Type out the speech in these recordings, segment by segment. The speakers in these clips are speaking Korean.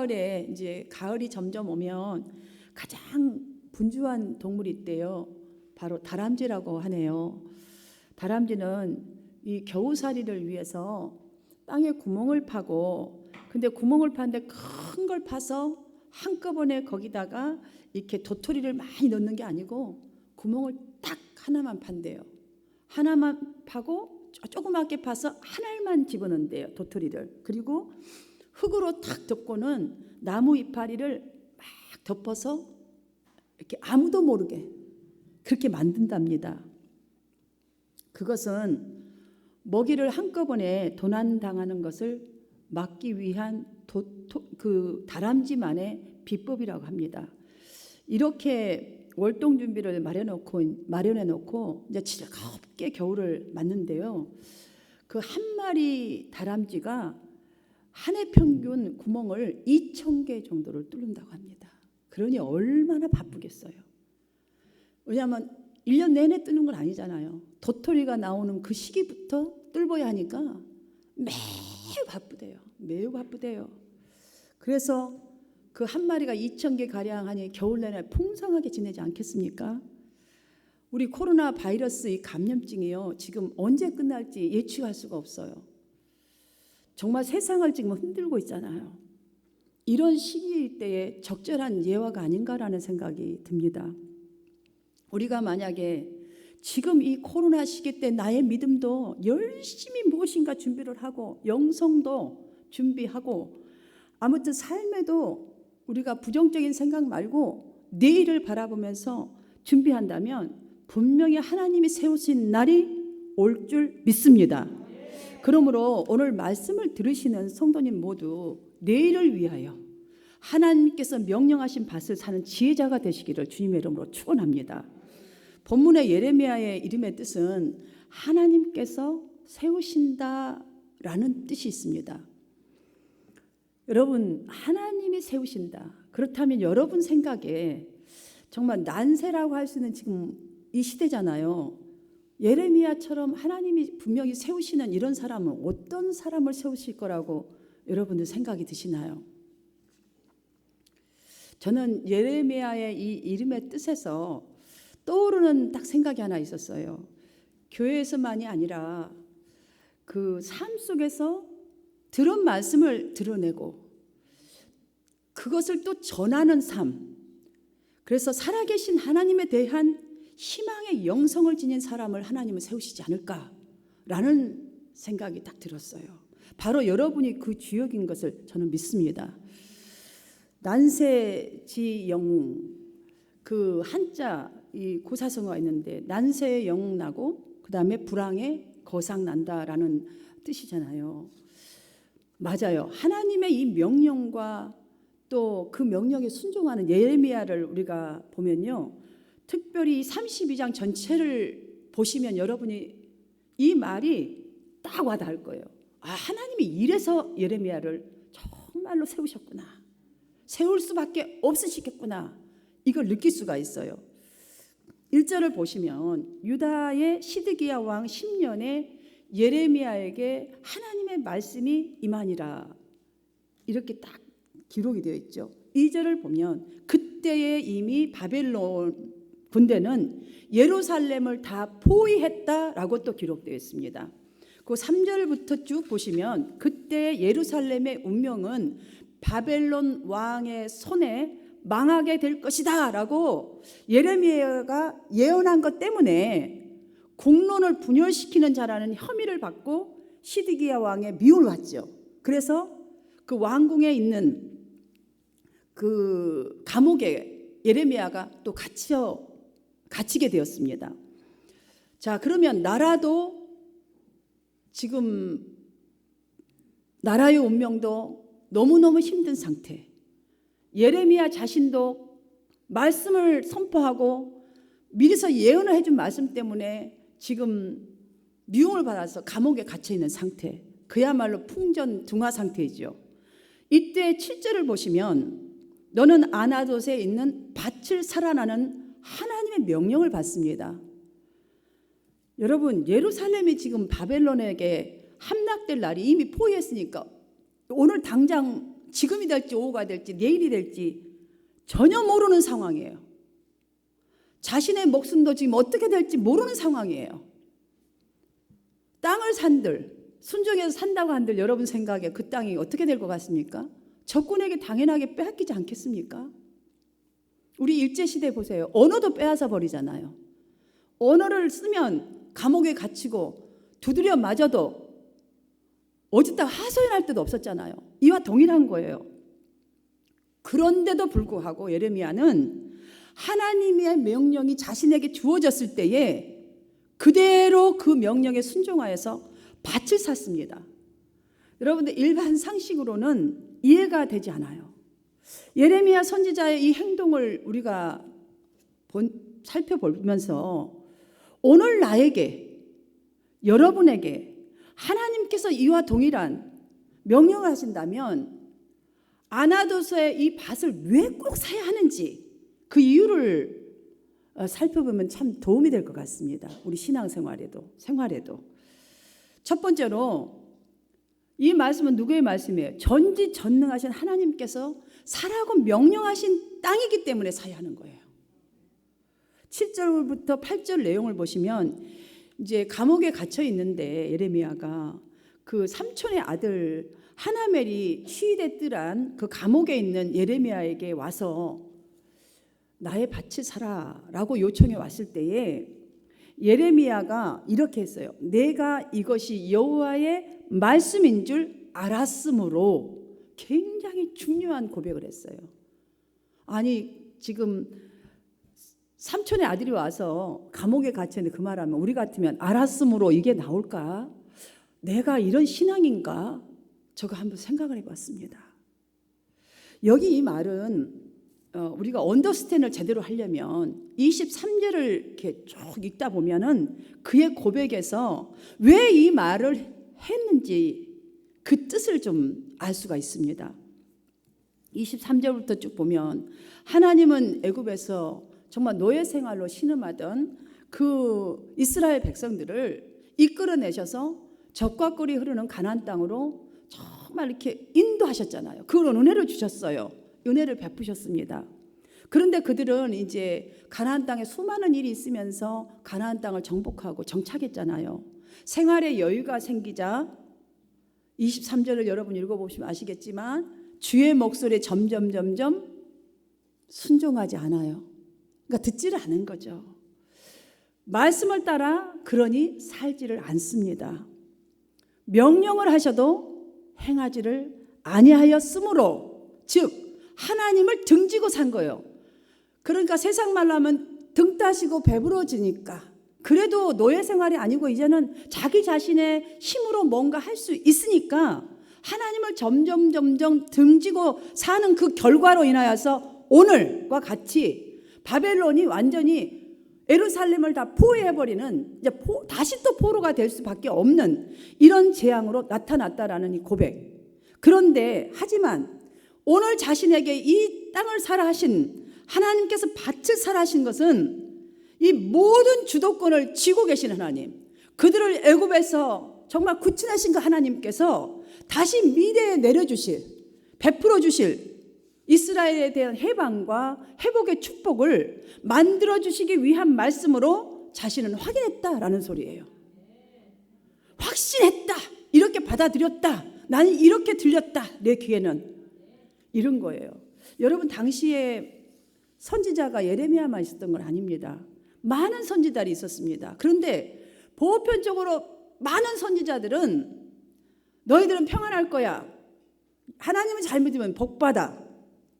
마을에 이제 가을이 점점 오면 가장 분주한 동물이 있대요. 바로 다람쥐라고 하네요. 다람쥐는 이 겨우살이를 위해서 땅에 구멍을 파고, 근데 구멍을 파는데 큰 걸 파서 한꺼번에 거기다가 이렇게 도토리를 많이 넣는 게 아니고 구멍을 딱 하나만 판대요. 하나만 파고 조그맣게 파서 하나만 집어넣는데요, 도토리를. 그리고 흙으로 탁 덮고는 나무 이파리를 막 덮어서 이렇게 아무도 모르게 그렇게 만든답니다. 그것은 먹이를 한꺼번에 도난당하는 것을 막기 위한 그 다람쥐만의 비법이라고 합니다. 이렇게 월동 준비를 마련해 놓고 이제 즐겁게 겨울을 맞는데요. 그 한 마리 다람쥐가 한 해 평균 구멍을 2,000개 정도를 뚫는다고 합니다. 그러니 얼마나 바쁘겠어요. 왜냐하면 1년 내내 뜨는 건 아니잖아요. 도토리가 나오는 그 시기부터 뚫어야 하니까 매우 바쁘대요. 매우 바쁘대요. 그래서 그 한 마리가 2,000개 가량 하니 겨울 내내 풍성하게 지내지 않겠습니까? 우리 코로나 바이러스 이 감염증이요, 지금 언제 끝날지 예측할 수가 없어요. 정말 세상을 지금 흔들고 있잖아요. 이런 시기일 때에 적절한 예화가 아닌가라는 생각이 듭니다. 우리가 만약에 지금 이 코로나 시기 때 나의 믿음도 열심히 무엇인가 준비를 하고 영성도 준비하고 아무튼 삶에도 우리가 부정적인 생각 말고 내일을 바라보면서 준비한다면 분명히 하나님이 세우신 날이 올 줄 믿습니다. 그러므로 오늘 말씀을 들으시는 성도님 모두 내일을 위하여 하나님께서 명령하신 밭을 사는 지혜자가 되시기를 주님의 이름으로 축원합니다. 본문의 예레미야의 이름의 뜻은 하나님께서 세우신다라는 뜻이 있습니다. 여러분, 하나님이 세우신다. 그렇다면 여러분 생각에 정말 난세라고 할 수 있는 지금 이 시대잖아요. 예레미야처럼 하나님이 분명히 세우시는 이런 사람은 어떤 사람을 세우실 거라고 여러분들 생각이 드시나요? 저는 예레미야의 이 이름의 뜻에서 떠오르는 딱 생각이 하나 있었어요. 교회에서만이 아니라 그 삶 속에서 들은 말씀을 드러내고 그것을 또 전하는 삶. 그래서 살아계신 하나님에 대한 희망의 영성을 지닌 사람을 하나님은 세우시지 않을까라는 생각이 딱 들었어요. 바로 여러분이 그 주역인 것을 저는 믿습니다. 난세지 영웅, 그 한자 이 고사성어가 있는데 난세의 영웅 나고 그 다음에 불황의 거상 난다라는 뜻이잖아요. 맞아요. 하나님의 이 명령과 또 그 명령에 순종하는 예레미야를 우리가 보면요, 특별히 32장 전체를 보시면 여러분이 이 말이 딱 와닿을 거예요. 아, 하나님이 이래서 예레미야를 정말로 세우셨구나, 세울 수밖에 없으시겠구나, 이걸 느낄 수가 있어요. 1절을 보시면 유다의 시드기야 왕 10년에 예레미야에게 하나님의 말씀이 임하니라 이렇게 딱 기록이 되어 있죠. 2절을 보면 그때에 이미 바벨론 군대는 예루살렘을 다 포위했다라고 또 기록되어 있습니다. 그 3절부터 쭉 보시면 그때 예루살렘의 운명은 바벨론 왕의 손에 망하게 될 것이다 라고 예레미야가 예언한 것 때문에 국론을 분열시키는 자라는 혐의를 받고 시드기야 왕의 미움을 받죠. 그래서 그 왕궁에 있는 그 감옥에 예레미야가 또 갇히게 되었습니다. 자, 그러면 나라도 지금 나라의 운명도 너무너무 힘든 상태. 예레미야 자신도 말씀을 선포하고 미리서 예언을 해준 말씀 때문에 지금 미움을 받아서 감옥에 갇혀 있는 상태. 그야말로 풍전등화 상태이죠. 이때 7절을 보시면 너는 아나돗에 있는 밭을 살아나는 하나님의 명령을 받습니다. 여러분, 예루살렘이 지금 바벨론에게 함락될 날이 이미 포위했으니까 오늘 당장 지금이 될지 오후가 될지 내일이 될지 전혀 모르는 상황이에요. 자신의 목숨도 지금 어떻게 될지 모르는 상황이에요. 땅을 산들, 순종해서 산다고 한들 여러분 생각에 그 땅이 어떻게 될 것 같습니까? 적군에게 당연하게 빼앗기지 않겠습니까? 우리 일제시대 보세요. 언어도 빼앗아 버리잖아요. 언어를 쓰면 감옥에 갇히고 두드려 맞아도 어디다 하소연할 데도 없었잖아요. 이와 동일한 거예요. 그런데도 불구하고 예레미야는 하나님의 명령이 자신에게 주어졌을 때에 그대로 그 명령에 순종하여서 밭을 샀습니다. 여러분들 일반 상식으로는 이해가 되지 않아요. 예레미야 선지자의 이 행동을 우리가 살펴보면서 오늘 나에게, 여러분에게 하나님께서 이와 동일한 명령을 하신다면 아나도스의 이 밭을 왜 꼭 사야 하는지 그 이유를 살펴보면 참 도움이 될 것 같습니다. 우리 신앙생활에도, 생활에도. 첫 번째로 이 말씀은 누구의 말씀이에요? 전지전능하신 하나님께서 사라고 명령하신 땅이기 때문에 사야 하는 거예요. 7절부터 8절 내용을 보시면 이제 감옥에 갇혀 있는데 예레미야가 그 삼촌의 아들 하나멜이 시위대 뜰한 그 감옥에 있는 예레미야에게 와서 나의 밭을 사라라고 요청해 왔을 때에 예레미야가 이렇게 했어요. 내가 이것이 여호와의 말씀인 줄 알았으므로 굉장히 중요한 고백을 했어요. 아니 지금 삼촌의 아들이 와서 감옥에 갇혔는데 그 말하면 우리 같으면 알았으므로 이게 나올까? 내가 이런 신앙인가? 저거 한번 생각을 해봤습니다. 여기 이 말은 우리가 언더스탠을 제대로 하려면 23절을 이렇게 쭉 읽다 보면은 그의 고백에서 왜 이 말을 했는지 그 뜻을 좀 알 수가 있습니다. 23절부터 쭉 보면 하나님은 애굽에서 정말 노예 생활로 신음하던 그 이스라엘 백성들을 이끌어내셔서 적과 꿀이 흐르는 가나안 땅으로 정말 이렇게 인도하셨잖아요. 그런 은혜를 주셨어요. 은혜를 베푸셨습니다. 그런데 그들은 이제 가나안 땅에 수많은 일이 있으면서 가나안 땅을 정복하고 정착했잖아요. 생활에 여유가 생기자 23절을 여러분 읽어보시면 아시겠지만 주의 목소리에 점점 순종하지 않아요. 그러니까 듣지를 않은 거죠. 말씀을 따라 그러니 살지를 않습니다. 명령을 하셔도 행하지를 아니하였으므로 즉 하나님을 등지고 산 거예요. 그러니까 세상 말로 하면 등 따시고 배부러지니까 그래도 노예 생활이 아니고 이제는 자기 자신의 힘으로 뭔가 할 수 있으니까 하나님을 점점 등지고 사는 그 결과로 인하여서 오늘과 같이 바벨론이 완전히 예루살렘을 다 포위해버리는 이제 다시 또 포로가 될 수밖에 없는 이런 재앙으로 나타났다라는 이 고백. 그런데 하지만 오늘 자신에게 이 땅을 사라 하신 하나님께서 밭을 사라 하신 것은 이 모든 주도권을 쥐고 계신 하나님, 그들을 애굽에서 정말 구출하신 그 하나님께서 다시 미래에 내려주실, 베풀어 주실 이스라엘에 대한 해방과 회복의 축복을 만들어 주시기 위한 말씀으로 자신은 확인했다라는 소리예요. 확신했다, 이렇게 받아들였다, 나는 이렇게 들렸다, 내 귀에는 이런 거예요. 여러분 당시에 선지자가 예레미야만 있었던 건 아닙니다. 많은 선지자들이 있었습니다. 그런데 보편적으로 많은 선지자들은 너희들은 평안할 거야, 하나님을 잘 믿으면 복받아,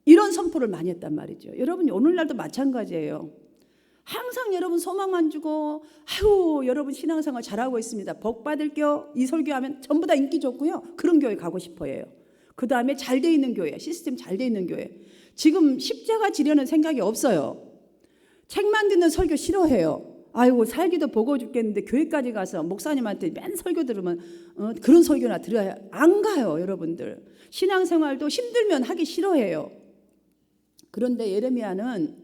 이런 선포를 많이 했단 말이죠. 여러분 오늘날도 마찬가지예요. 항상 여러분 소망만 주고 아유 여러분 신앙생활 잘하고 있습니다, 복 받을게요, 이 설교하면 전부 다 인기 좋고요, 그런 교회 가고 싶어요. 그 다음에 잘 돼 있는 교회, 시스템 잘 돼 있는 교회. 지금 십자가 지려는 생각이 없어요. 책만 듣는 설교 싫어해요. 아이고 살기도 버거워 죽겠는데 교회까지 가서 목사님한테 맨 설교 들으면 그런 설교나 들어야 안 가요. 여러분들 신앙생활도 힘들면 하기 싫어해요. 그런데 예레미야는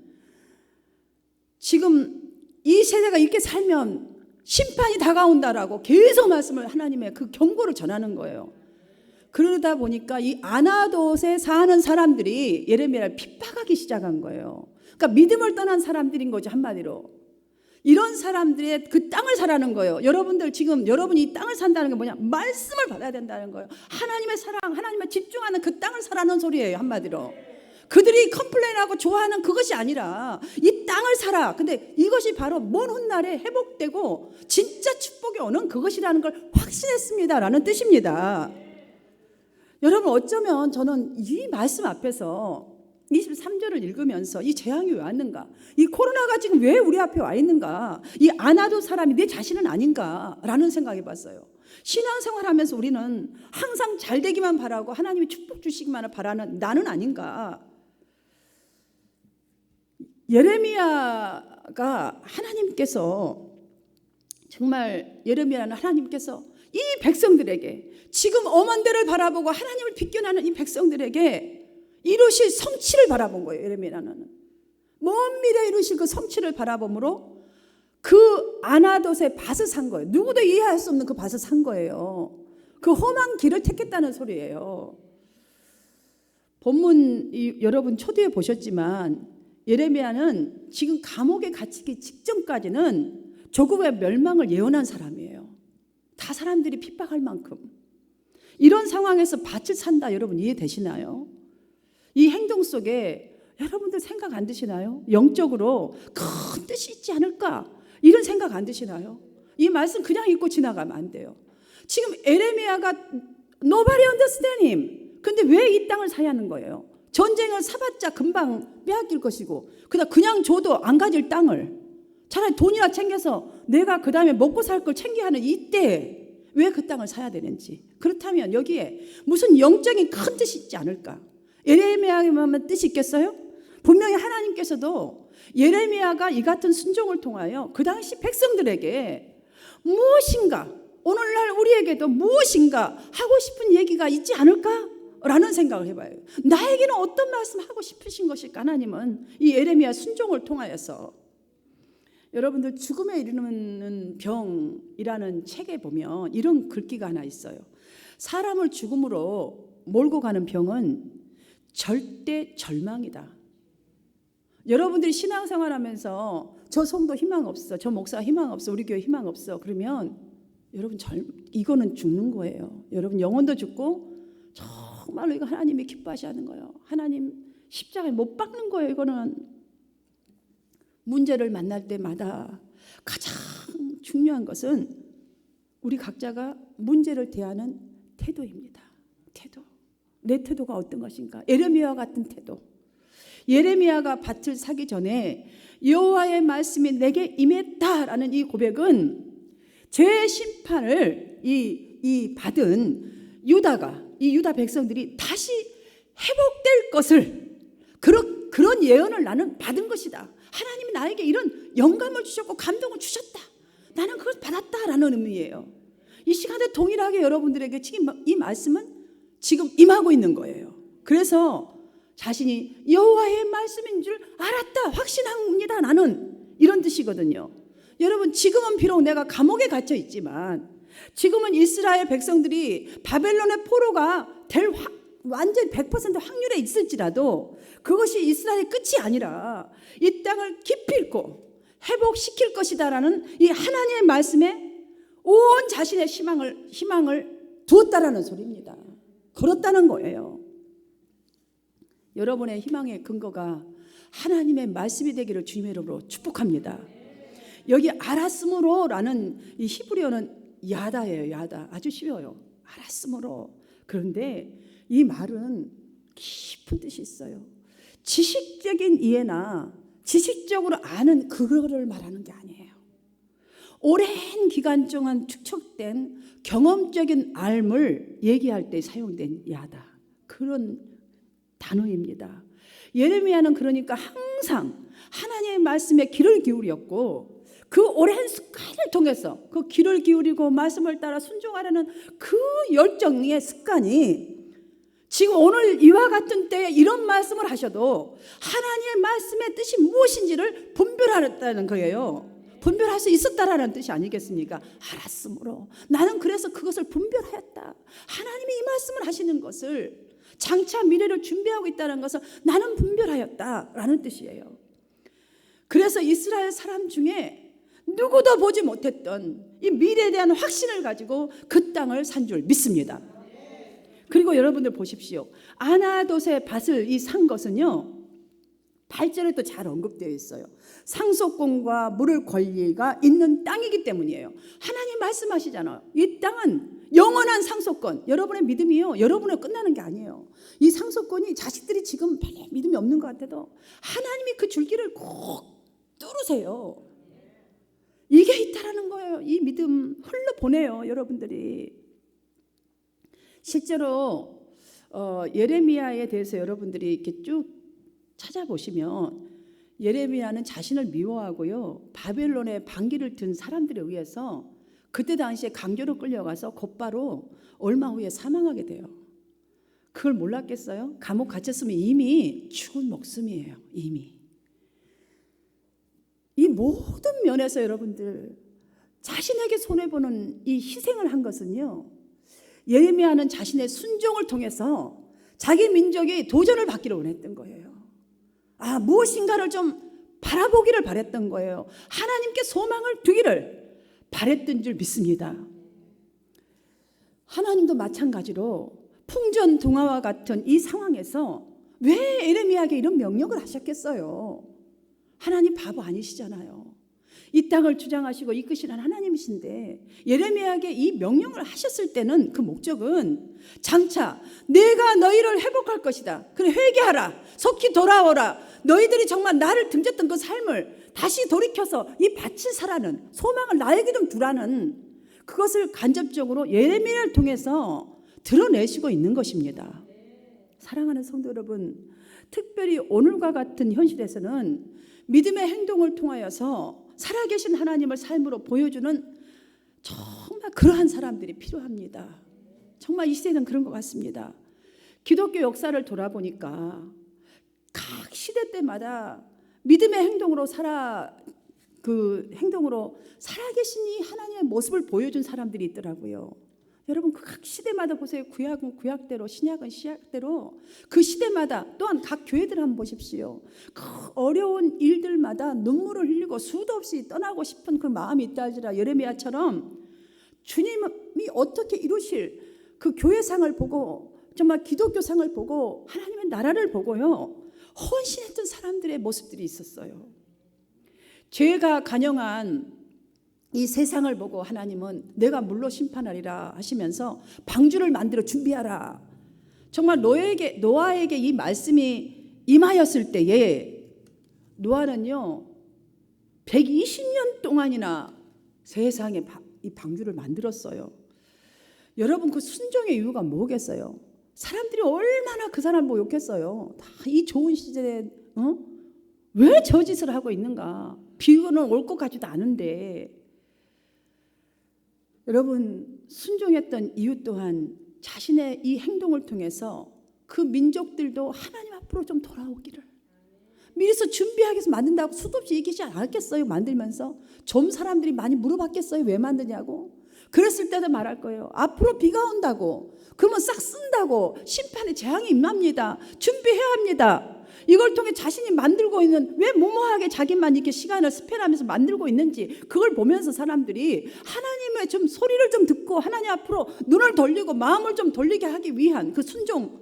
지금 이 세대가 이렇게 살면 심판이 다가온다라고 계속 말씀을, 하나님의 그 경고를 전하는 거예요. 그러다 보니까 이 아나돗에 사는 사람들이 예레미야를 핍박하기 시작한 거예요. 그러니까 믿음을 떠난 사람들인 거죠, 한마디로. 이런 사람들의 그 땅을 사라는 거예요. 여러분들 지금 여러분이 이 땅을 산다는 게 뭐냐? 말씀을 받아야 된다는 거예요. 하나님의 사랑, 하나님의 집중하는 그 땅을 사라는 소리예요, 한마디로. 그들이 컴플레인하고 좋아하는 그것이 아니라 이 땅을 사라. 근데 이것이 바로 먼 훗날에 회복되고 진짜 축복이 오는 그것이라는 걸 확신했습니다라는 뜻입니다. 여러분, 어쩌면 저는 이 말씀 앞에서 23절을 읽으면서 이 재앙이 왜 왔는가? 이 코로나가 지금 왜 우리 앞에 와 있는가? 이 아나돗 사람이 내 자신은 아닌가? 라는 생각해 봤어요. 신앙생활하면서 우리는 항상 잘 되기만 바라고 하나님이 축복 주시기만을 바라는 나는 아닌가? 예레미야가 하나님께서 정말 예레미야는 하나님께서 이 백성들에게 지금 엄한 데를 바라보고 하나님을 비껴나는 이 백성들에게 이루실 성취를 바라본 거예요. 예레미야는 먼 미래에 이루실 그 성취를 바라봄으로 그 아나돗의 밭을 산 거예요. 누구도 이해할 수 없는 그 밭을 산 거예요. 그 험한 길을 택했다는 소리예요. 본문 여러분 초대에 보셨지만 예레미야는 지금 감옥에 갇히기 직전까지는 조국의 멸망을 예언한 사람이에요. 다 사람들이 핍박할 만큼. 이런 상황에서 밭을 산다, 여러분 이해되시나요? 이 행동 속에 여러분들 생각 안 드시나요? 영적으로 큰 뜻이 있지 않을까? 이런 생각 안 드시나요? 이 말씀 그냥 읽고 지나가면 안 돼요. 지금 예레미야가 nobody understand him. 근데 왜 이 땅을 사야 하는 거예요? 전쟁을 사봤자 금방 빼앗길 것이고 그냥 줘도 안 가질 땅을 차라리 돈이나 챙겨서 내가 그 다음에 먹고 살 걸 챙겨야 하는 이때 왜 그 땅을 사야 되는지. 그렇다면 여기에 무슨 영적인 큰 뜻이 있지 않을까? 예레미야만 뜻이 있겠어요? 분명히 하나님께서도 예레미야가 이 같은 순종을 통하여 그 당시 백성들에게 무엇인가, 오늘날 우리에게도 무엇인가 하고 싶은 얘기가 있지 않을까? 라는 생각을 해봐요. 나에게는 어떤 말씀 하고 싶으신 것일까? 하나님은 이 예레미야 순종을 통하여서. 여러분들 죽음에 이르는 병이라는 책에 보면 이런 글귀가 하나 있어요. 사람을 죽음으로 몰고 가는 병은 절대 절망이다. 여러분들이 신앙생활하면서 저 성도 희망 없어, 저 목사 희망 없어, 우리 교회 희망 없어 그러면 여러분 이거는 죽는 거예요. 여러분 영혼도 죽고 정말로 이거 하나님이 기뻐하시는 거예요. 하나님 십자가에 못 박는 거예요. 이거는 문제를 만날 때마다 가장 중요한 것은 우리 각자가 문제를 대하는 태도입니다. 태도. 내 태도가 어떤 것인가? 예레미야와 같은 태도. 예레미야가 밭을 사기 전에 여호와의 말씀이 내게 임했다라는 이 고백은 죄 심판을 받은 이 유다 백성들이 다시 회복될 것을 그런 예언을 나는 받은 것이다. 하나님이 나에게 이런 영감을 주셨고 감동을 주셨다. 나는 그걸 받았다라는 의미예요. 이 시간에 동일하게 여러분들에게 지금 이 말씀은 지금 임하고 있는 거예요. 그래서 자신이 여호와의 말씀인 줄 알았다, 확신합니다. 나는 이런 뜻이거든요. 여러분, 지금은 비록 내가 감옥에 갇혀 있지만, 지금은 이스라엘 백성들이 바벨론의 포로가 될 완전 100% 확률에 있을지라도 그것이 이스라엘의 끝이 아니라 이 땅을 깊이 읽고 회복시킬 것이다라는 이 하나님의 말씀에 온 자신의 희망을 두었다라는 소리입니다. 걸었다는 거예요. 여러분의 희망의 근거가 하나님의 말씀이 되기를 주님의 이름으로 축복합니다. 여기 알았으므로라는 이 히브리어는 야다예요. 야다. 아주 쉬워요. 알았으므로. 그런데 이 말은 깊은 뜻이 있어요. 지식적인 이해나 지식적으로 아는 그거를 말하는 게 아니에요. 오랜 기간 동안 축적된 경험적인 알을 얘기할 때 사용된 야다. 그런 단어입니다. 예레미야는 그러니까 항상 하나님의 말씀에 귀를 기울였고 그 오랜 습관을 통해서 그 귀를 기울이고 말씀을 따라 순종하려는 그 열정의 습관이 지금 오늘 이와 같은 때에 이런 말씀을 하셔도 하나님의 말씀의 뜻이 무엇인지를 분별하였다는 거예요. 분별할 수 있었다라는 뜻이 아니겠습니까? 알았으므로 나는 그래서 그것을 분별하였다. 하나님이 이 말씀을 하시는 것을 장차 미래를 준비하고 있다는 것을 나는 분별하였다라는 뜻이에요. 그래서 이스라엘 사람 중에 누구도 보지 못했던 이 미래에 대한 확신을 가지고 그 땅을 산 줄 믿습니다. 그리고 여러분들 보십시오. 아나돗의 밭을 이 산 것은요, 8절에도 잘 언급되어 있어요. 상속권과 물을 권리가 있는 땅이기 때문이에요. 하나님 말씀하시잖아요. 이 땅은 영원한 상속권. 여러분의 믿음이요, 여러분의 끝나는 게 아니에요. 이 상속권이 자식들이 지금 별로 믿음이 없는 것 같아도 하나님이 그 줄기를 꼭 뚫으세요. 이게 있다라는 거예요. 이 믿음 흘러보내요, 여러분들이. 실제로 예레미야에 대해서 여러분들이 이렇게 쭉 찾아보시면 예레미야는 자신을 미워하고요, 바벨론의 반기를 든 사람들에 의해서 그때 당시에 강제로 끌려가서 곧바로 얼마 후에 사망하게 돼요. 그걸 몰랐겠어요? 감옥 갇혔으면 이미 죽은 목숨이에요. 이미. 이 모든 면에서 여러분들 자신에게 손해보는 이 희생을 한 것은요, 예레미야는 자신의 순종을 통해서 자기 민족이 도전을 받기를 원했던 거예요. 무엇인가를 좀 바라보기를 바랬던 거예요. 하나님께 소망을 두기를 바랬던 줄 믿습니다. 하나님도 마찬가지로 풍전등화와 같은 이 상황에서 왜 예레미야에게 이런 명령을 하셨겠어요? 하나님 바보 아니시잖아요. 이 땅을 주장하시고 이끄시는 하나님이신데 예레미야에게 이 명령을 하셨을 때는 그 목적은 장차 내가 너희를 회복할 것이다. 그래, 회개하라. 속히 돌아오라. 너희들이 정말 나를 등졌던 그 삶을 다시 돌이켜서 이 밭을 사라는 소망을 나에게 좀 두라는 그것을 간접적으로 예레미야를 통해서 드러내시고 있는 것입니다. 사랑하는 성도 여러분, 특별히 오늘과 같은 현실에서는 믿음의 행동을 통하여서 살아계신 하나님을 삶으로 보여주는 정말 그러한 사람들이 필요합니다. 정말 이 시대는 그런 것 같습니다. 기독교 역사를 돌아보니까 각 시대 때마다 믿음의 행동으로 행동으로 살아계신 이 하나님의 모습을 보여준 사람들이 있더라고요. 여러분, 각 시대마다 보세요. 구약은 구약대로, 신약은 신약대로 그 시대마다, 또한 각 교회들 한번 보십시오. 그 어려운 일들마다 눈물을 흘리고 수도 없이 떠나고 싶은 그 마음이 있다 할지라 예레미야처럼 주님이 어떻게 이루실 그 교회상을 보고, 정말 기독교상을 보고 하나님의 나라를 보고요, 헌신했던 사람들의 모습들이 있었어요. 죄가 간영한 이 세상을 보고 하나님은 내가 물로 심판하리라 하시면서 방주를 만들어 준비하라. 정말 노아에게 이 말씀이 임하였을 때에 노아는요 120년 동안이나 세상에 이 방주를 만들었어요. 여러분, 그 순종의 이유가 뭐겠어요? 사람들이 얼마나 그 사람 보고 욕했어요. 다 이 좋은 시절에 왜 저 짓을 하고 있는가? 비유는 올 것 같지도 않은데. 여러분, 순종했던 이유 또한 자신의 이 행동을 통해서 그 민족들도 하나님 앞으로 좀 돌아오기를 미리서 준비하기 위해서 만든다고 수도 없이 얘기하지 않았겠어요? 만들면서 좀 사람들이 많이 물어봤겠어요? 왜 만드냐고? 그랬을 때도 말할 거예요. 앞으로 비가 온다고, 그러면 싹 쓴다고, 심판의 재앙이 임합니다. 준비해야 합니다. 이걸 통해 자신이 만들고 있는, 왜 무모하게 자기만 이렇게 시간을 스페인하면서 만들고 있는지 그걸 보면서 사람들이 하나님의 좀 소리를 좀 듣고 하나님 앞으로 눈을 돌리고 마음을 좀 돌리게 하기 위한 그 순종,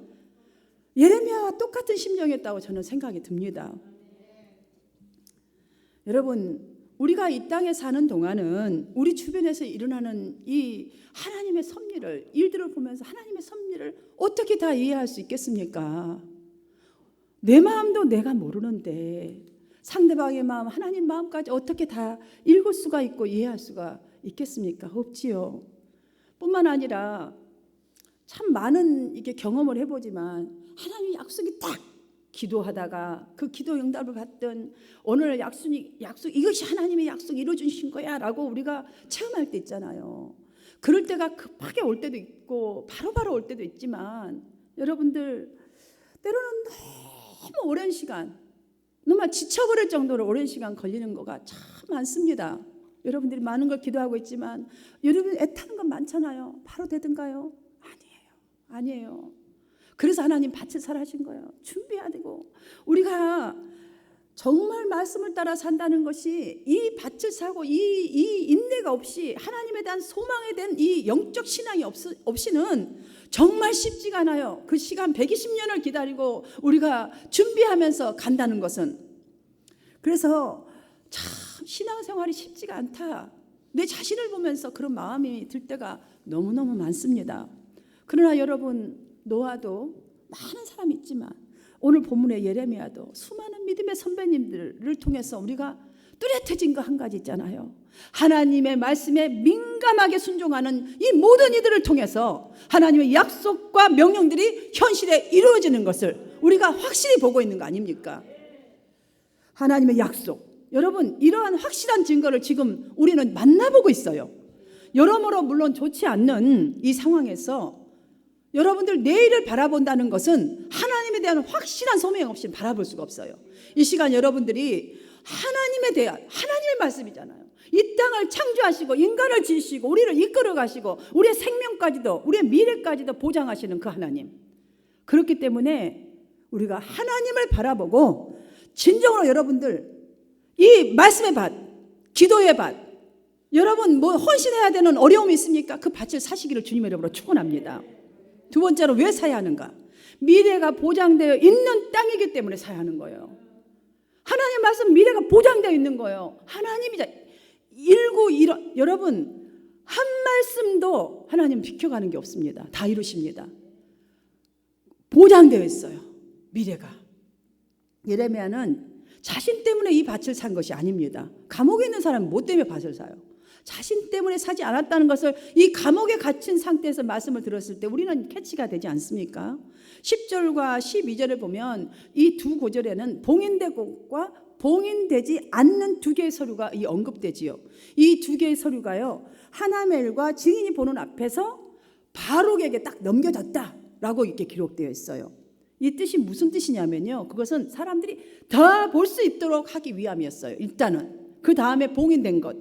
예레미야와 똑같은 심정이었다고 저는 생각이 듭니다. 여러분, 우리가 이 땅에 사는 동안은 우리 주변에서 일어나는 이 하나님의 섭리를, 일들을 보면서 하나님의 섭리를 어떻게 다 이해할 수 있겠습니까? 내 마음도 내가 모르는데 상대방의 마음, 하나님 마음까지 어떻게 다 읽을 수가 있고 이해할 수가 있겠습니까? 없지요. 뿐만 아니라 참 많은 이게 경험을 해보지만 하나님 약속이 딱 기도하다가 그 기도 응답을 받던 오늘 약속 이것이 하나님의 약속 이루어주신 거야 라고 우리가 체험할 때 있잖아요. 그럴 때가 급하게 올 때도 있고 바로바로 올 때도 있지만 여러분들, 때로는 너무 오랜 시간, 정말 지쳐버릴 정도로 오랜 시간 걸리는 거가 참 많습니다. 여러분들이 많은 걸 기도하고 있지만 여러분 애타는 건 많잖아요. 바로 되든가요? 아니에요. 그래서 하나님 밭을 사라 하신 거예요. 준비해야 되고, 우리가 정말 말씀을 따라 산다는 것이 이 밭을 사고 이 인내가 없이 하나님에 대한 소망에 대한 이 영적 신앙이 없이는 정말 쉽지가 않아요. 그 시간 120년을 기다리고 우리가 준비하면서 간다는 것은. 그래서 참 신앙생활이 쉽지가 않다, 내 자신을 보면서 그런 마음이 들 때가 너무너무 많습니다. 그러나 여러분, 노아도 많은 사람이 있지만 오늘 본문의 예레미야도 수많은 믿음의 선배님들을 통해서 우리가 뚜렷해진 거 한 가지 있잖아요. 하나님의 말씀에 민감하게 순종하는 이 모든 이들을 통해서 하나님의 약속과 명령들이 현실에 이루어지는 것을 우리가 확실히 보고 있는 거 아닙니까? 하나님의 약속, 여러분, 이러한 확실한 증거를 지금 우리는 만나보고 있어요. 여러모로 물론 좋지 않는 이 상황에서 여러분들 내일을 바라본다는 것은 하나님에 대한 확실한 소명 없이 바라볼 수가 없어요. 이 시간 여러분들이 하나님에 대한, 하나님의 말씀이잖아요. 이 땅을 창조하시고 인간을 지으시고 우리를 이끌어 가시고 우리의 생명까지도 우리의 미래까지도 보장하시는 그 하나님. 그렇기 때문에 우리가 하나님을 바라보고 진정으로 여러분들 이 말씀의 밭, 기도의 밭, 여러분 뭐 헌신해야 되는 어려움이 있습니까? 그 밭을 사시기를 주님의 이름으로 축원합니다. 두 번째로 왜 사야 하는가? 미래가 보장되어 있는 땅이기 때문에 사야 하는 거예요. 하나님의 말씀, 미래가 보장되어 있는 거예요. 하나님이자 여러분, 한 말씀도 하나님 비켜가는 게 없습니다. 다 이루십니다. 보장되어 있어요, 미래가. 예레미야는 자신 때문에 이 밭을 산 것이 아닙니다. 감옥에 있는 사람은 뭐 때문에 밭을 사요? 자신 때문에 사지 않았다는 것을 이 감옥에 갇힌 상태에서 말씀을 들었을 때 우리는 캐치가 되지 않습니까? 10절과 12절을 보면 이 두 구절에는 봉인되고과 봉인되지 않는 두 개의 서류가 언급되지요. 이 두 개의 서류가요, 하나멜과 증인이 보는 앞에서 바룩에게 딱 넘겨졌다라고 이렇게 기록되어 있어요. 이 뜻이 무슨 뜻이냐면요, 그것은 사람들이 다 볼 수 있도록 하기 위함이었어요. 일단은 그 다음에 봉인된 것.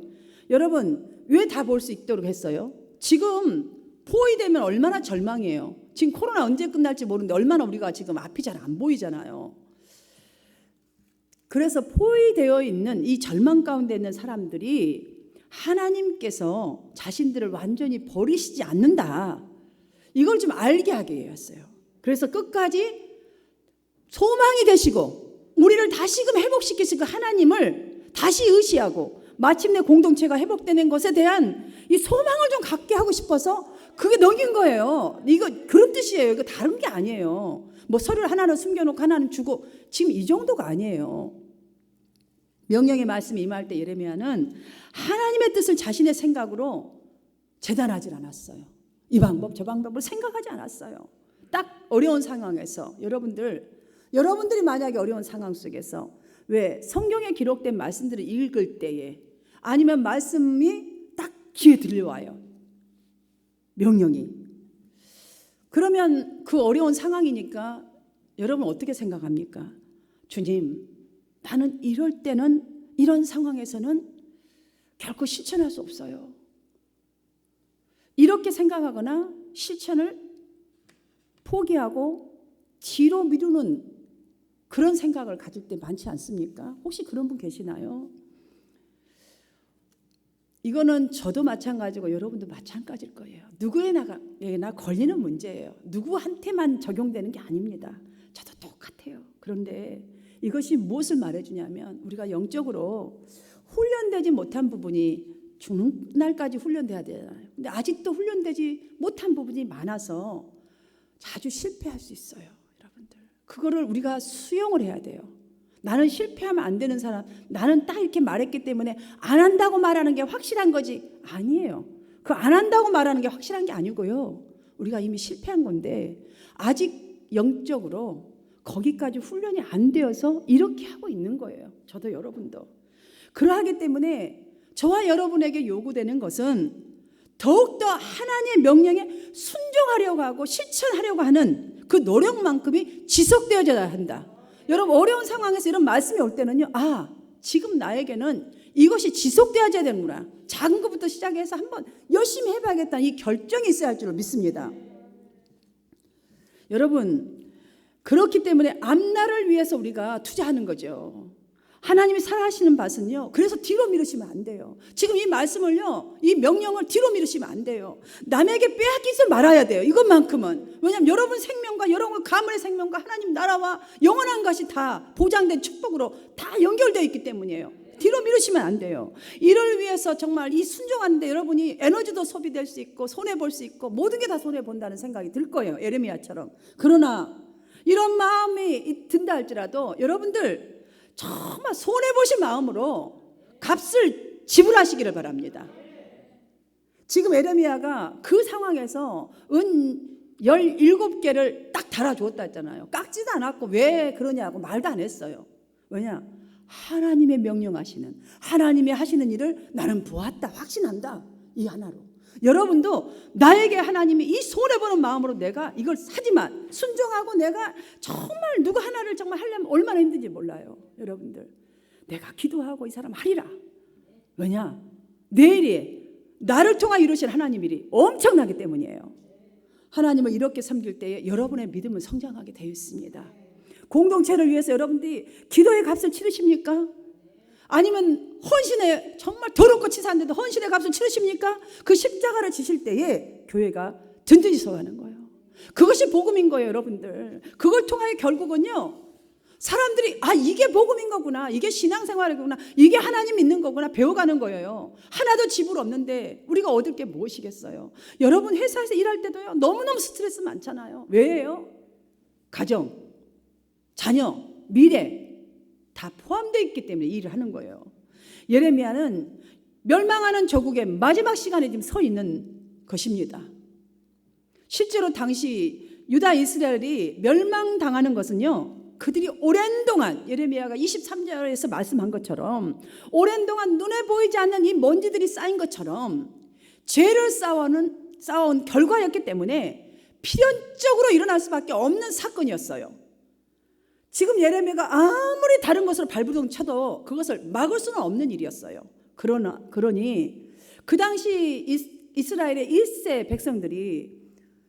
여러분, 왜 다 볼 수 있도록 했어요? 지금 포위되면 얼마나 절망이에요. 지금 코로나 언제 끝날지 모르는데 얼마나 우리가 지금 앞이 잘 안 보이잖아요. 그래서 포위되어 있는 이 절망 가운데 있는 사람들이 하나님께서 자신들을 완전히 버리시지 않는다, 이걸 좀 알게 하게 했어요. 그래서 끝까지 소망이 되시고 우리를 다시금 회복시키실 그 하나님을 다시 의시하고 마침내 공동체가 회복되는 것에 대한 이 소망을 좀 갖게 하고 싶어서 그게 넘긴 거예요. 이거 그런 뜻이에요. 이거 다른 게 아니에요. 뭐 서류를 하나는 숨겨놓고 하나는 주고, 지금 이 정도가 아니에요. 명령의 말씀이 임할 때 예레미야는 하나님의 뜻을 자신의 생각으로 재단하지 않았어요. 이 방법 저 방법을 생각하지 않았어요. 딱 어려운 상황에서 여러분들이 만약에 어려운 상황 속에서 왜 성경에 기록된 말씀들을 읽을 때에 아니면 말씀이 딱 귀에 들려와요, 명령이. 그러면 그 어려운 상황이니까 여러분 어떻게 생각합니까? 주님, 나는 이럴 때는 이런 상황에서는 결코 실천할 수 없어요. 이렇게 생각하거나 실천을 포기하고 뒤로 미루는 그런 생각을 가질 때 많지 않습니까? 혹시 그런 분 계시나요? 이거는 저도 마찬가지고 여러분도 마찬가지일 거예요. 누구에게나 걸리는 문제예요. 누구한테만 적용되는 게 아닙니다. 저도 똑같아요. 그런데 이것이 무엇을 말해주냐면 우리가 영적으로 훈련되지 못한 부분이 죽는 날까지 훈련돼야 되잖아요. 근데 아직도 훈련되지 못한 부분이 많아서 자주 실패할 수 있어요. 여러분들, 그거를 우리가 수용을 해야 돼요. 나는 실패하면 안 되는 사람, 나는 딱 이렇게 말했기 때문에 안 한다고 말하는 게 확실한 거지, 아니에요. 그 안 한다고 말하는 게 확실한 게 아니고요, 우리가 이미 실패한 건데 아직 영적으로 거기까지 훈련이 안 되어서 이렇게 하고 있는 거예요. 저도 여러분도. 그러하기 때문에 저와 여러분에게 요구되는 것은 더욱더 하나님의 명령에 순종하려고 하고 실천하려고 하는 그 노력만큼이 지속되어져야 한다. 여러분, 어려운 상황에서 이런 말씀이 올 때는요, 지금 나에게는 이것이 지속되어야 되는구나. 작은 것부터 시작해서 한번 열심히 해봐야겠다는 이 결정이 있어야 할 줄로 믿습니다. 여러분, 그렇기 때문에 앞날을 위해서 우리가 투자하는 거죠. 하나님이 살아하시는 밭은요, 그래서 뒤로 미루시면 안 돼요. 지금 이 말씀을요, 이 명령을 뒤로 미루시면 안 돼요. 남에게 빼앗기지 말아야 돼요. 이것만큼은. 왜냐하면 여러분 생명과 여러분 가문의 생명과 하나님 나라와 영원한 것이 다 보장된 축복으로 다 연결되어 있기 때문이에요. 뒤로 미루시면 안 돼요. 이를 위해서 정말 이 순종하는데 여러분이 에너지도 소비될 수 있고 손해볼 수 있고 모든 게 다 손해본다는 생각이 들 거예요. 예레미야처럼. 그러나 이런 마음이 든다 할지라도 여러분들 정말 손해보실 마음으로 값을 지불하시기를 바랍니다. 지금 예레미야가 그 상황에서 은 17개를 딱 달아주었다 했잖아요. 깎지도 않았고 왜 그러냐고 말도 안 했어요. 왜냐? 하나님의 명령하시는, 하나님이 하시는 일을 나는 보았다, 확신한다. 이 하나로. 여러분도 나에게 하나님이 이 손해보는 마음으로 내가 이걸 사지만 순종하고 내가 정말 누구 하나를 정말 하려면 얼마나 힘든지 몰라요. 여러분들, 내가 기도하고 이 사람 하리라. 왜냐? 내일이 나를 통하 이루실 하나님 일이 엄청나기 때문이에요. 하나님을 이렇게 섬길 때에 여러분의 믿음은 성장하게 되어 있습니다. 공동체를 위해서 여러분들이 기도의 값을 치르십니까? 아니면 헌신의 정말 더럽고 치사한데도 헌신의 값을 치르십니까? 그 십자가를 지실 때에 교회가 든든히 서가는 거예요. 그것이 복음인 거예요, 여러분들. 그걸 통하여 결국은요, 사람들이 이게 복음인 거구나, 이게 신앙생활이구나, 이게 하나님 믿는 거구나 배워가는 거예요. 하나도 지불 없는데 우리가 얻을 게 무엇이겠어요? 여러분 회사에서 일할 때도요, 너무너무 스트레스 많잖아요. 왜예요? 가정, 자녀, 미래 다 포함되어 있기 때문에 이 일을 하는 거예요. 예레미야는 멸망하는 저국의 마지막 시간에 지금 서 있는 것입니다. 실제로 당시 유다 이스라엘이 멸망당하는 것은요, 그들이 오랜 동안, 예레미야가 23절에서 말씀한 것처럼 오랜 동안 눈에 보이지 않는 이 먼지들이 쌓인 것처럼 죄를 쌓아온 결과였기 때문에 필연적으로 일어날 수밖에 없는 사건이었어요. 지금 예레미야가 아무리 다른 것으로 발부둥 쳐도 그것을 막을 수는 없는 일이었어요. 그러니 그 당시 이스라엘의 1세 백성들이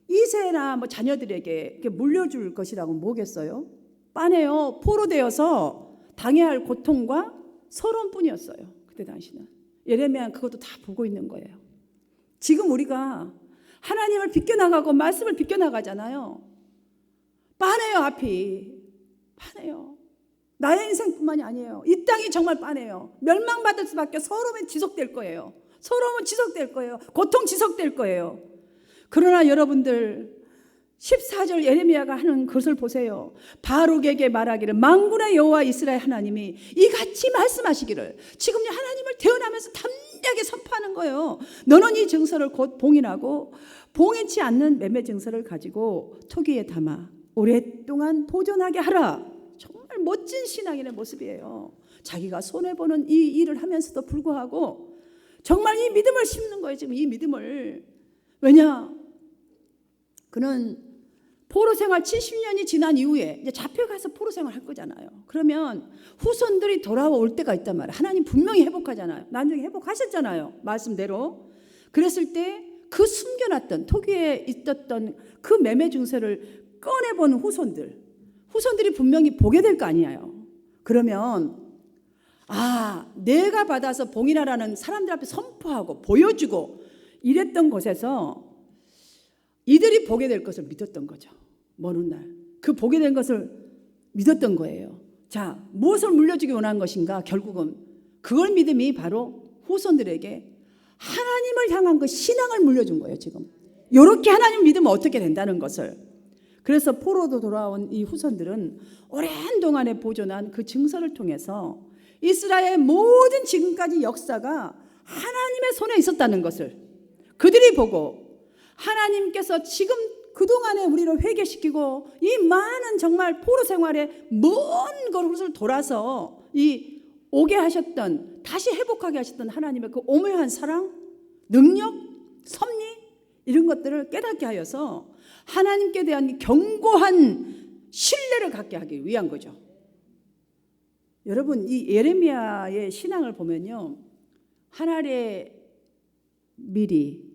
2세나 뭐 자녀들에게 물려줄 것이라고 뭐겠어요? 빠네요. 포로되어서 당해야 할 고통과 서러움뿐이었어요. 그때 당시는. 예레미야는 그것도 다 보고 있는 거예요. 지금 우리가 하나님을 비껴나가고 말씀을 비껴나가잖아요. 빠네요, 앞이. 빠네요. 나의 인생뿐만이 아니에요. 이 땅이 정말 빠네요. 멸망받을 수밖에. 서러움은 지속될 거예요. 서러움은 지속될 거예요. 고통 지속될 거예요. 그러나 여러분들 14절 예레미야가 하는 것을 보세요. 바룩에게 말하기를 만군의 여호와 이스라엘 하나님이 이같이 말씀하시기를. 지금 하나님을 대언하면서 담대하게 선포하는 거예요. 너는 이 증서를 곧 봉인하고 봉인치 않는 매매 증서를 가지고 토기에 담아 오랫동안 보존하게 하라. 정말 멋진 신앙인의 모습이에요. 자기가 손해보는 이 일을 하면서도 불구하고 정말 이 믿음을 심는 거예요. 지금 이 믿음을. 왜냐? 그는 포로 생활 70년이 지난 이후에 이제 잡혀가서 포로 생활 할 거잖아요. 그러면 후손들이 돌아올 때가 있단 말이에요. 하나님 분명히 회복하잖아요. 나중에 회복하셨잖아요. 말씀대로. 그랬을 때 그 숨겨놨던 토기에 있었던 그 매매 증서를 꺼내본 후손들이 분명히 보게 될 거 아니에요. 그러면 내가 받아서 봉인하라는 사람들 앞에 선포하고 보여주고 이랬던 곳에서 이들이 보게 될 것을 믿었던 거죠. 먼 훗날 그 보게 된 것을 믿었던 거예요. 자, 무엇을 물려주기 원한 것인가? 결국은 그걸 믿음이 바로 후손들에게 하나님을 향한 그 신앙을 물려준 거예요. 지금 이렇게 하나님 믿으면 어떻게 된다는 것을. 그래서 포로도 돌아온 이 후손들은 오랜 동안에 보존한 그 증서를 통해서 이스라엘의 모든 지금까지 역사가 하나님의 손에 있었다는 것을 그들이 보고, 하나님께서 지금 그동안에 우리를 회개시키고 이 많은 정말 포로 생활에 먼 곳을 돌아서 이 오게 하셨던, 다시 회복하게 하셨던 하나님의 그 오묘한 사랑, 능력, 섭리 이런 것들을 깨닫게 하여서 하나님께 대한 견고한 신뢰를 갖게 하기 위한 거죠. 여러분, 이 예레미야의 신앙을 보면요, 한 알의 밀이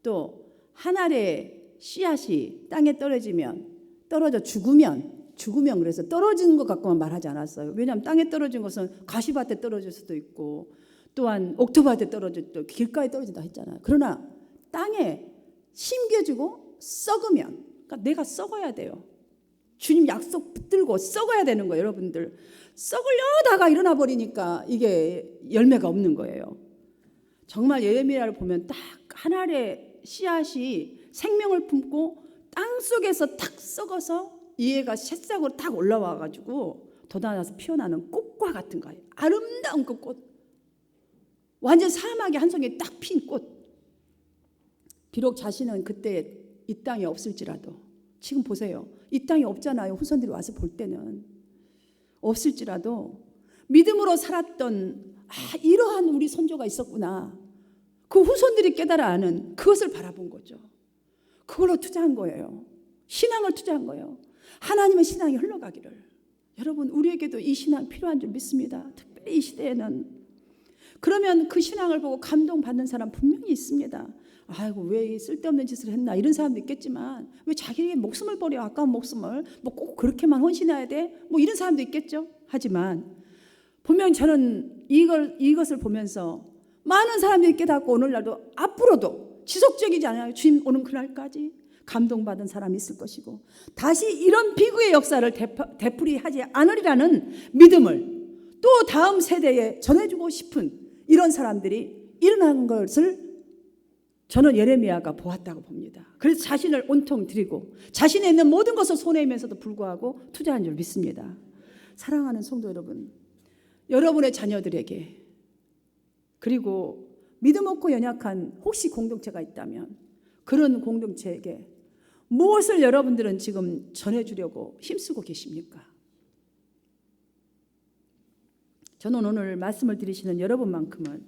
또 한 알의 씨앗이 땅에 떨어져 죽으면 그래서 떨어지는 것 갖고만 말하지 않았어요. 왜냐하면 땅에 떨어진 것은 가시밭에 떨어질 수도 있고 또한 옥토밭에 떨어질 수도 있고 길가에 떨어진다 했잖아요. 그러나 땅에 심겨지고 썩으면, 그러니까 내가 썩어야 돼요. 주님 약속 붙들고 썩어야 되는 거예요. 여러분들, 썩으려다가 일어나 버리니까 이게 열매가 없는 거예요. 정말 예레미야를 보면 딱 한 알의 씨앗이 생명을 품고 땅 속에서 탁 썩어서 이해가 새싹으로 탁 올라와 가지고 돋아나서 피어나는 꽃과 같은 거예요. 아름다운 그 꽃, 완전 사막의 한 송이 딱 핀 꽃. 비록 자신은 그때 이 땅에 없을지라도, 지금 보세요, 이 땅이 없잖아요. 후손들이 와서 볼 때는 없을지라도 믿음으로 살았던, 이러한 우리 선조가 있었구나, 그 후손들이 깨달아 아는 그것을 바라본 거죠. 그걸로 투자한 거예요. 신앙을 투자한 거예요. 하나님의 신앙이 흘러가기를. 여러분, 우리에게도 이 신앙 필요한 줄 믿습니다. 특별히 이 시대에는. 그러면 그 신앙을 보고 감동받는 사람 분명히 있습니다. 아이고, 왜 쓸데없는 짓을 했나, 이런 사람도 있겠지만, 왜 자기에게 목숨을 버려, 아까운 목숨을 뭐 꼭 그렇게만 헌신해야 돼, 뭐 이런 사람도 있겠죠. 하지만 분명히 저는 이것을 보면서 많은 사람들이 깨닫고 오늘날도 앞으로도 지속적이지 않아요. 주님 오는 그날까지 감동받은 사람이 있을 것이고 다시 이런 비극의 역사를 되풀이하지 않으리라는 믿음을 또 다음 세대에 전해주고 싶은 이런 사람들이 일어난 것을 저는 예레미야가 보았다고 봅니다. 그래서 자신을 온통 드리고 자신에 있는 모든 것을 손해이면서도 불구하고 투자한 줄 믿습니다. 사랑하는 성도 여러분, 여러분의 자녀들에게, 그리고 믿음 없고 연약한 혹시 공동체가 있다면 그런 공동체에게 무엇을 여러분들은 지금 전해주려고 힘쓰고 계십니까? 저는 오늘 말씀을 들으시는 여러분만큼은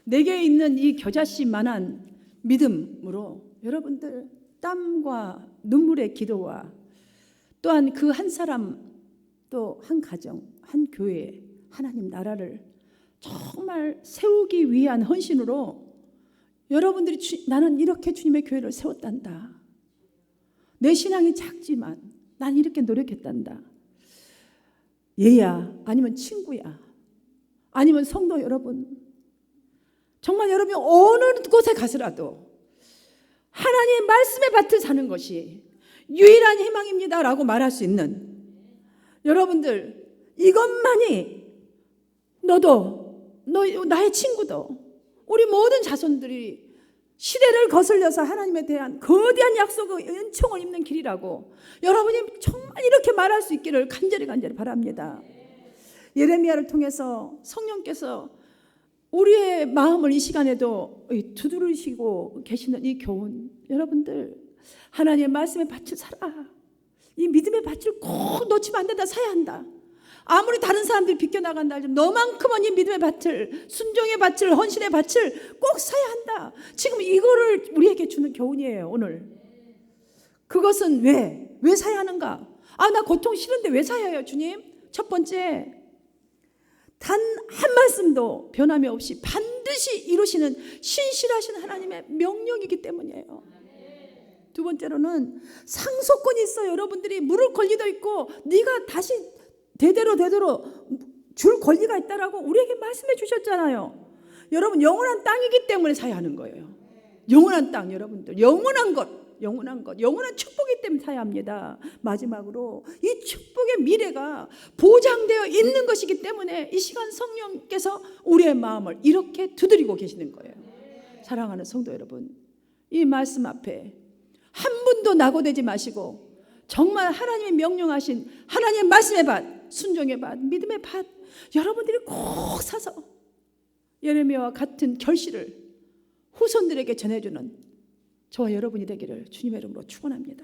내게 있는 이 겨자씨만한 믿음으로 여러분들 땀과 눈물의 기도와 또한 그 한 사람, 또 한 가정, 한 교회, 하나님 나라를 정말 세우기 위한 헌신으로 여러분들이 나는 이렇게 주님의 교회를 세웠단다, 내 신앙이 작지만 난 이렇게 노력했단다, 얘야 아니면 친구야 아니면 성도 여러분, 정말 여러분이 어느 곳에 가서라도 하나님의 말씀의 밭을 사는 것이 유일한 희망입니다 라고 말할 수 있는 여러분들, 이것만이 너도 나의 친구도 우리 모든 자손들이 시대를 거슬려서 하나님에 대한 거대한 약속의 은총을 입는 길이라고 여러분이 정말 이렇게 말할 수 있기를 간절히 바랍니다. 예레미야를 통해서 성령께서 우리의 마음을 이 시간에도 두드리시고 계시는 이 교훈, 여러분들 하나님의 말씀의 밭을 살아. 이 믿음의 밭을 꼭 놓치면 안 된다, 사야 한다. 아무리 다른 사람들이 비껴나간다 하지만 너만큼은 이 믿음의 밭을, 순종의 밭을, 헌신의 밭을 꼭 사야 한다. 지금 이거를 우리에게 주는 교훈이에요 오늘. 그것은 왜 사야 하는가? 나 고통 싫은데 왜 사야 해요 주님? 첫 번째, 단 한 말씀도 변함이 없이 반드시 이루시는 신실하신 하나님의 명령이기 때문이에요. 두 번째로는 상속권이 있어요. 여러분들이 물을 권리도 있고 네가 다시 대대로 줄 권리가 있다라고 우리에게 말씀해 주셨잖아요. 여러분, 영원한 땅이기 때문에 사야 하는 거예요. 영원한 땅, 여러분들 영원한 영원한 축복이기 때문에 사야 합니다. 마지막으로 이 축복의 미래가 보장되어 있는 것이기 때문에 이 시간 성령께서 우리의 마음을 이렇게 두드리고 계시는 거예요. 사랑하는 성도 여러분, 이 말씀 앞에 한 분도 낙오되지 마시고 정말 하나님이 명령하신 하나님의 말씀의 밭, 순종의 밭, 믿음의 밭 여러분들이 꼭 사서 예레미야와 같은 결실을 후손들에게 전해주는 저와 여러분이 되기를 주님의 이름으로 축원합니다.